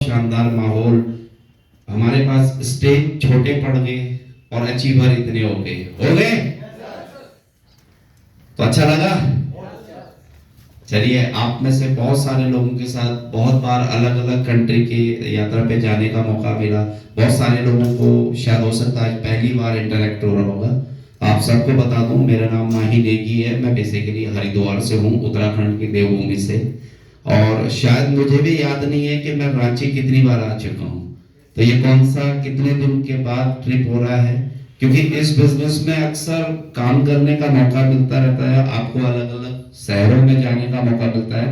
शानदार माहौल। हमारे पास स्टेज छोटे पड़ गए और अचीवर इतने हो गए तो अच्छा लगा। चलिए, आप में से बहुत सारे लोगों के साथ बहुत बार अलग अलग कंट्री की यात्रा पे जाने का मौका मिला। बहुत सारे लोगों को शायद हो सकता है पहली बार इंटरेक्ट हो रहा होगा। आप सबको बता दूं, मेरा नाम माही नेगी है। मैं बेसिकली हरिद्वार से हूँ, उत्तराखंड की देवभूमि से। और शायद मुझे भी याद नहीं है कि मैं रांची कितनी बार आ चुका हूँ। तो ये कौन सा कितने दिन के बाद ट्रिप हो रहा है, क्योंकि इस बिजनेस में अक्सर काम करने का मौका मिलता रहता है। आपको अलग अलग शहरों में जाने का मौका मिलता है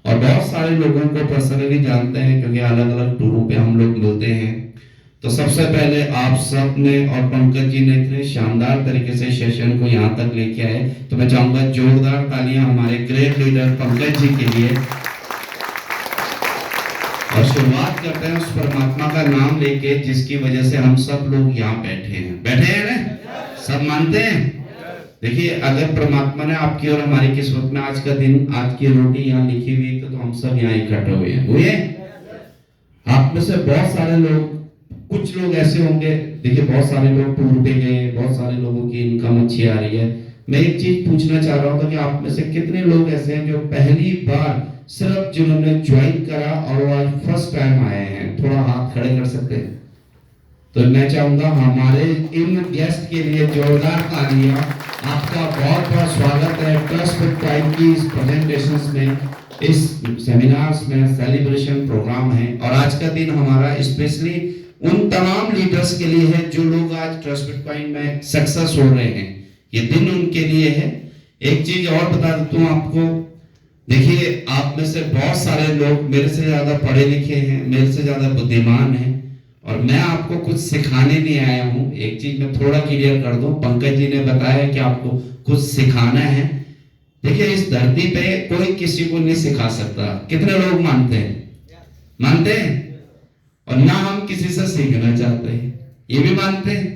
और बहुत सारे लोगों को पर्सनली जानते हैं, क्योंकि अलग अलग टूरों पे हम लोग मिलते हैं। तो सबसे पहले आप सब ने और पंकज जी ने इतने शानदार तरीके से सेशन को यहाँ तक लेके आए, तो मैं चाहूंगा जोरदार तालियां हमारे ग्रेट लीडर पंकज जी के लिए। और शुरुआत करते हैं उस परमात्मा का नाम लेके जिसकी वजह से हम सब लोग यहाँ बैठे हैं ना। सब मानते हैं। देखिए, अगर परमात्मा ने आपकी और हमारी किस्मत में आज का दिन, आज की रोटी यहाँ लिखी हुई तो हम सब यहाँ इकट्ठे हुए हैं। आप में से बहुत सारे लोग, कुछ लोग ऐसे होंगे, देखिए बहुत सारे लोग टूर पे गए, बहुत सारे लोगों की इनकम अच्छी आ रही है। मैं एक चीज पूछना चाह रहा हूँ कि आप में से कितने लोग ऐसे हैं जो पहली बार सिर्फ जिन्होंने ज्वाइन करा और वो आज फर्स्ट टाइम आए हैं? थोड़ा हाथ खड़े कर सकते हैं? तो मैं चाहूंगा हमारे इन गेस्ट के लिए जोरदार तालियां। आपका बहुत बहुत स्वागत है ट्रस्ट विद प्राइड की इस प्रेजेंटेशंस में, इस सेमिनार्स में, सेलिब्रेशन प्रोग्राम है। और आज का दिन हमारा स्पेशली उन तमाम लीडर्स के लिए है जो लोग आज ट्रस्ट विद प्राइड में सक्सेस हो रहे हैं। ये दिन उनके लिए है। एक चीज और बता देता हूँ आपको, देखिए आप में से बहुत सारे लोग मेरे से ज्यादा पढ़े लिखे हैं, मेरे से ज्यादा बुद्धिमान हैं, और मैं आपको कुछ सिखाने नहीं आया हूँ। एक चीज मैं थोड़ा क्लियर कर दूं, पंकज जी ने बताया कि आपको कुछ सिखाना है। देखिए, इस धरती पे कोई किसी को नहीं सिखा सकता। कितने लोग मानते हैं? और ना हम किसी से सीखना चाहते हैं, ये भी मानते हैं।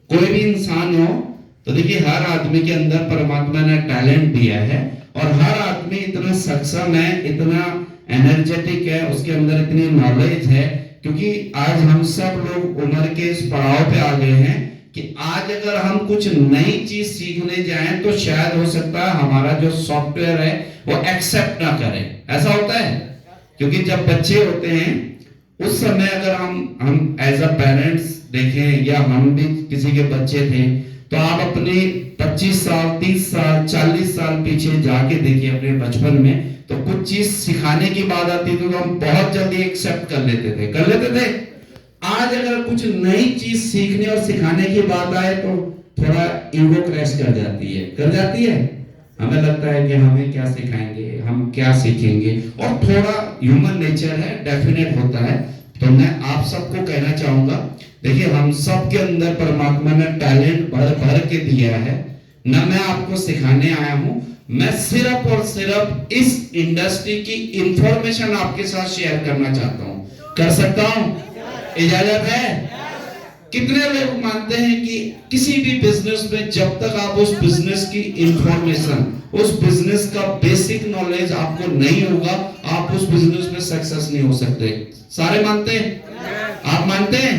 कोई भी इंसान हो तो देखिए, हर आदमी के अंदर परमात्मा ने टैलेंट दिया है और हर आदमी इतना सक्षम है, इतना एनर्जेटिक है, उसके अंदर इतनी नॉलेज है। क्योंकि आज हम सब लोग उम्र के इस पड़ाव पे आ गए हैं कि आज अगर हम कुछ नई चीज सीखने जाएं तो शायद हो सकता है हमारा जो सॉफ्टवेयर है वो एक्सेप्ट ना करे। ऐसा होता है, क्योंकि जब बच्चे होते हैं उस समय अगर हम एज अ पेरेंट्स देखें या हम भी किसी के बच्चे थे, तो आप अपने 25 साल, 30 साल, 40 साल पीछे जाके देखिए अपने बचपन में, तो कुछ चीज सिखाने की बात आती थी तो हम बहुत जल्दी एक्सेप्ट कर लेते थे। आज अगर कुछ नई चीज सीखने और सिखाने की बात आए तो थोड़ा ईगो क्रैश कर जाती है। हमें लगता है कि हमें क्या सिखाएंगे, हम क्या सीखेंगे, और थोड़ा ह्यूमन नेचर है, डेफिनेट होता है। तो मैं आप सबको कहना चाहूंगा, देखिए हम सब के अंदर परमात्मा ने टैलेंट भर के दिया है। न मैं आपको सिखाने आया हूं, मैं सिर्फ और सिर्फ इस इंडस्ट्री की इंफॉर्मेशन आपके साथ शेयर करना चाहता हूं। कर सकता हूं? इजाजत है? कितने लोग मानते हैं कि किसी भी बिजनेस में जब तक आप उस बिजनेस की इंफॉर्मेशन, उस बिजनेस का बेसिक नॉलेज आपको नहीं होगा, आप उस बिजनेस में सक्सेस नहीं हो सकते? सारे मानते हैं? आप मानते हैं?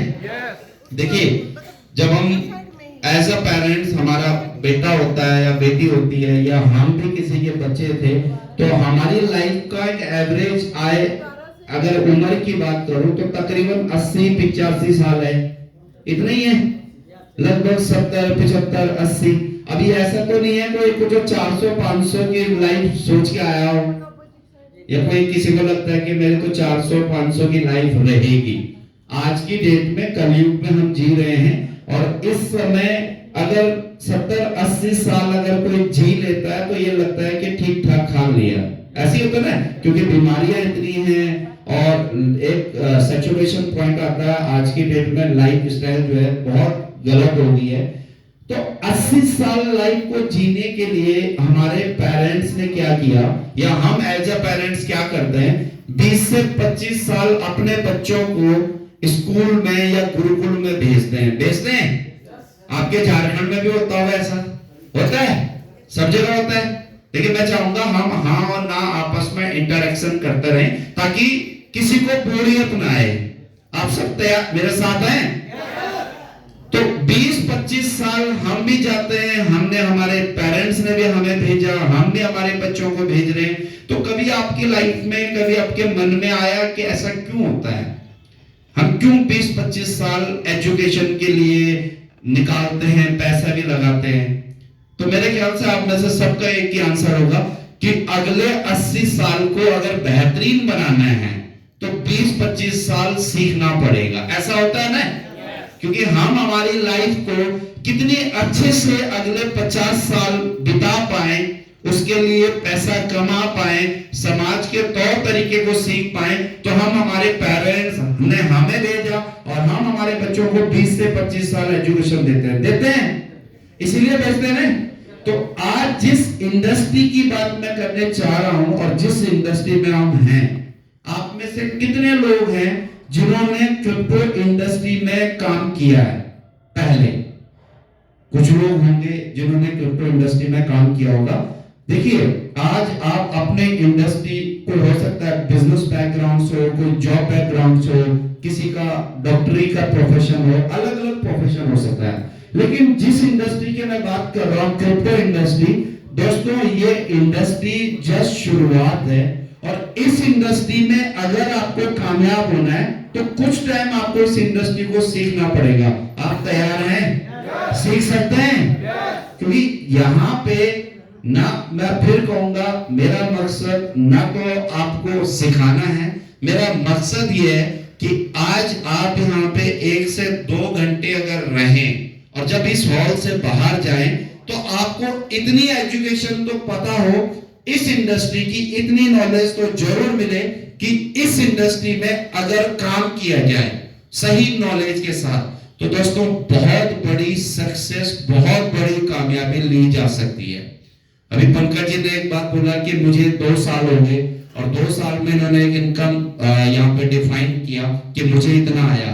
देखिए, जब हम एज अ पेरेंट्स, हमारा बेटा होता है या बेटी होती है या हम भी किसी के बच्चे थे, तो हमारी लाइफ का एक एवरेज आय, अगर उम्र की बात करूं तो तकरीबन 80-85 साल है। इतना ही है, लगभग 70, 75, 80। अभी ऐसा तो नहीं है कोई कुछ 400-500 की लाइफ सोच के आया हो, या कोई किसी को लगता है कि मेरे तो 400-500 की लाइफ रहेगी। आज की डेट में, कलयुग में हम जी रहे हैं, और इस समय अगर 70-80 साल अगर कोई जी लेता है तो ये लगता है कि ठीक ठाक खा लिया। ऐसे होता है ना, क्योंकि बीमारियां इतनी हैं और एक सैचुरेशन पॉइंट आता है। आज की डेट में लाइफ स्टाइल जो है बहुत गलत हो गई है। तो 80 साल लाइफ को जीने के लिए हमारे पेरेंट्स ने क्या किया, या हम एज अ पेरेंट्स क्या करते हैं, 20 से 25 साल अपने बच्चों को स्कूल में या गुरुकुल में भेजते हैं। आपके झारखंड में भी होता होगा, ऐसा होता है, सब जगह होता है। लेकिन मैं चाहूंगा हम हाँ और ना आपस में इंटरेक्शन करते रहें, ताकि किसी को बोरियत ना आए। आप सब तैयार मेरे साथ हैं? तो 20-25 साल हम भी जाते हैं, हमने हमारे पेरेंट्स ने भी हमें भेजा, हम भी हमारे बच्चों को भेज रहे हैं। तो कभी आपकी लाइफ में, कभी आपके मन में आया कि ऐसा क्यों होता है? हम क्यों 20-25 साल एजुकेशन के लिए निकालते हैं, पैसा भी लगाते हैं? तो मेरे ख्याल से आप में से सबका एक ही आंसर होगा कि अगले 80 साल को अगर बेहतरीन बनाना है तो 20-25 साल सीखना पड़ेगा। ऐसा होता है ना? क्योंकि हम हमारी लाइफ को कितनी अच्छे से अगले 50 साल बिता पाए, उसके लिए पैसा कमा पाए, समाज के तौर तरीके को सीख पाए, तो हम हमारे पेरेंट्स ने हमें भेजा और हम हमारे बच्चों को 20 से 25 साल एजुकेशन देते हैं, इसीलिए भेजते हैं। तो आज जिस इंडस्ट्री की बात मैं करने चाह रहा हूं और जिस इंडस्ट्री में हम हैं, आप में से कितने लोग हैं जिन्होंने क्रिप्टो इंडस्ट्री में काम किया है? पहले कुछ लोग होंगे जिन्होंने क्रिप्टो इंडस्ट्री में काम किया होगा। देखिए, आज आप अपने इंडस्ट्री को, हो सकता है बिजनेस बैकग्राउंड से हो, कोई जॉब बैकग्राउंड से हो, किसी का डॉक्टरी का प्रोफेशन हो, अलग अलग प्रोफेशन हो सकता है, लेकिन जिस इंडस्ट्री की मैं बात कर रहा हूं, क्रिप्टो इंडस्ट्री, दोस्तों ये इंडस्ट्री जस्ट शुरुआत है। और इस इंडस्ट्री में अगर आपको कामयाब होना है तो कुछ टाइम आपको इस इंडस्ट्री को सीखना पड़ेगा। आप तैयार हैं? सीख सकते हैं? क्योंकि यहाँ पे ना, मैं फिर कहूंगा, मेरा मकसद ना तो आपको सिखाना है, मेरा मकसद ये है कि आज आप यहाँ पे 1 से 2 घंटे अगर रहें और जब इस हॉल से बाहर जाएं तो आपको इतनी एजुकेशन तो पता हो, इस इंडस्ट्री की इतनी नॉलेज तो जरूर मिले कि इस इंडस्ट्री में अगर काम किया जाए सही नॉलेज के साथ, तो दोस्तों बहुत बड़ी सक्सेस, बहुत बड़ी कामयाबी ली जा सकती है। अभी पंकज जी ने एक बात बोला कि मुझे 2 साल हो गए और 2 साल में इन्होंने एक इनकम यहाँ पे डिफाइन किया कि मुझे इतना आया।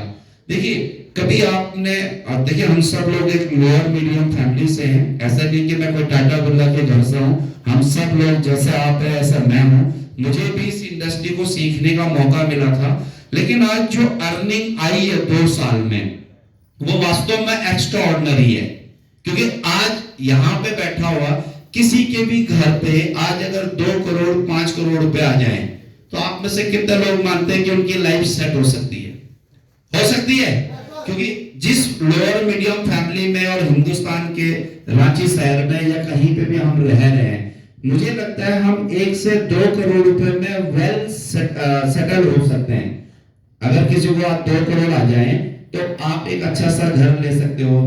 देखिए, कभी आपने, देखिए हम सब लोग एक लोअर मीडियम फैमिली से हैं, ऐसा नहीं कि मैं कोई टाटा बिरला के घर से हूँ, हम सब लोग जैसे आप हैं ऐसा मैं हूँ। मुझे भी इस इंडस्ट्री को सीखने का मौका मिला था, लेकिन आज जो अर्निंग आई है 2 साल में, वो वास्तव में एक्स्ट्रा ऑर्डिनरी है। क्योंकि आज यहाँ पे बैठा हुआ किसी के भी घर पे आज अगर 2 करोड़ 5 करोड़ रुपए आ जाए, तो आप में से कितने लोग मानते हैं कि उनकी लाइफ सेट हो सकती है? हो सकती है? क्योंकि जिस लोअर मीडियम फैमिली में और हिंदुस्तान के रांची शहर में या कहीं पे भी हम रह रहे हैं, मुझे लगता है हम 1 से 2 करोड़ रुपए में वेल सेटल हो सकते हैं। अगर किसी को आप 2 करोड़ आ जाए तो आप एक अच्छा सा घर ले सकते हो,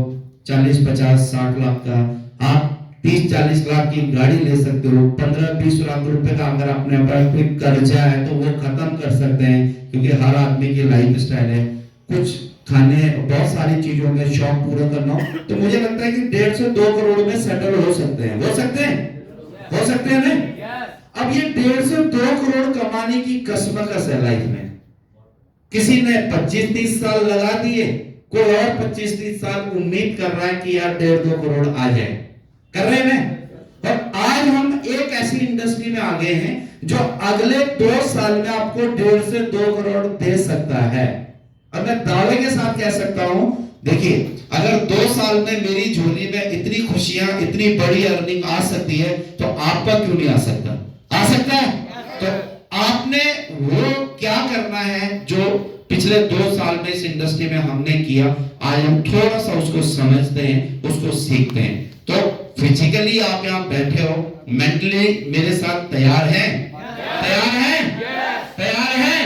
40, 50, 60 लाख का। आप 30-40 लाख की गाड़ी ले सकते हो। 15-20 लाख रुपए का अगर अपने पास कोई कर्जा है तो वो खत्म कर सकते हैं, क्योंकि हर आदमी की लाइफ स्टाइल है, कुछ खाने, बहुत सारी चीजों के शौक पूरा करना हो, तो मुझे लगता है कि 1.5 से 2 करोड़ में सेटल हो सकते हैं। हो सकते हैं? हो सकते हैं नहीं? अब ये 1.5 से 2 करोड़ कमाने की कसमकस है लाइफ में। किसी ने 25-30 साल लगा दिए, कोई और 25-30 साल उम्मीद कर रहा है कि यार 1.5-2 करोड़ आ जाए, कर रहे हैं। और आज हम एक ऐसी इंडस्ट्री में आ गए हैं जो अगले 2 साल में आपको 1.5 से 2 करोड़ दे सकता है। अब मैं दावे के साथ कह सकता हूं, देखिए, अगर 2 साल में मेरी झोली में इतनी खुशियां, इतनी बड़ी अर्निंग आ सकती है, तो आपका क्यों नहीं आ सकता? आ सकता है। तो आपने वो क्या करना है जो पिछले 2 साल में इस इंडस्ट्री में हमने किया, आज हम थोड़ा सा उसको समझते हैं, उसको सीखते हैं। तो फिजिकली आप यहाँ बैठे हो, मेंटली मेरे साथ तैयार हैं? तैयार हैं? तैयार हैं?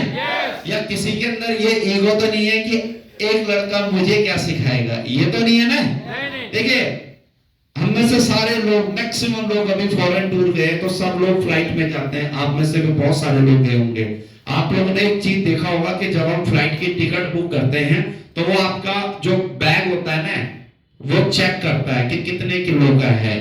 या किसी के अंदर ये ईगो तो नहीं है कि एक लड़का मुझे क्या सिखाएगा, ये तो नहीं है ना? देखिए, हम में से सारे लोग, मैक्सिमम लोग अभी फॉरेन टूर गए तो सब लोग फ्लाइट में जाते हैं। आप में से भी बहुत सारे लोग गए होंगे। आप लोगों ने एक चीज देखा होगा कि जब हम फ्लाइट की टिकट बुक करते हैं तो वो आपका जो बैग होता है ना, वो चेक करता है कि कितने किलो का है,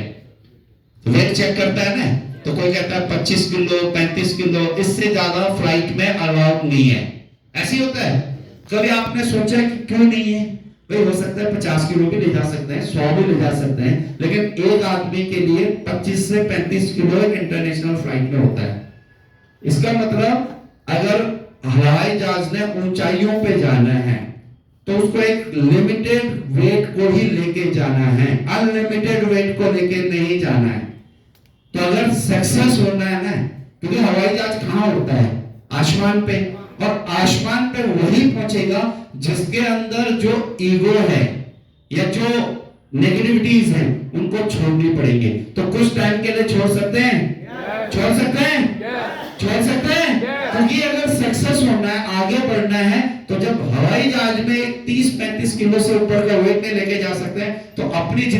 वेट चेक करता है ना। तो कोई कहता है 25 किलो, 35 किलो, इससे ज्यादा फ्लाइट में अलाउड नहीं है। ऐसे होता है। कभी आपने सोचा कि क्यों नहीं है? भाई हो सकता है 50 किलो भी ले जा सकते हैं, 100 भी ले जा सकते हैं, लेकिन एक आदमी के लिए 25 से 35 किलो एक इंटरनेशनल फ्लाइट में होता है। इसका मतलब अगर हवाई जहाज ने ऊंचाइयों पे जाना है तो उसको एक लिमिटेड वेट को ही लेके जाना है, अनलिमिटेड वेट को लेके नहीं जाना है। तो अगर सक्सेस होना है ना, क्योंकि हवाई जहाज कहाँ उड़ता है? आसमान पे, और आसमान पे वही पहुंचेगा जिसके अंदर जो ईगो है या जो नेगेटिविटीज हैं उनको छोड़नी पड़ेंगे। तो कुछ टाइम के लिए छोड़ सकते हैं? छोड़ सकते हैं? छोड़ सकते हैं? क्योंकि अगर सक्सेस होना है, आगे बढ़ना है, तो जब हवाई जहाज में 30-35 किलो से ऊपर का वेट नहीं लेके जा सकते हैं तो अपनी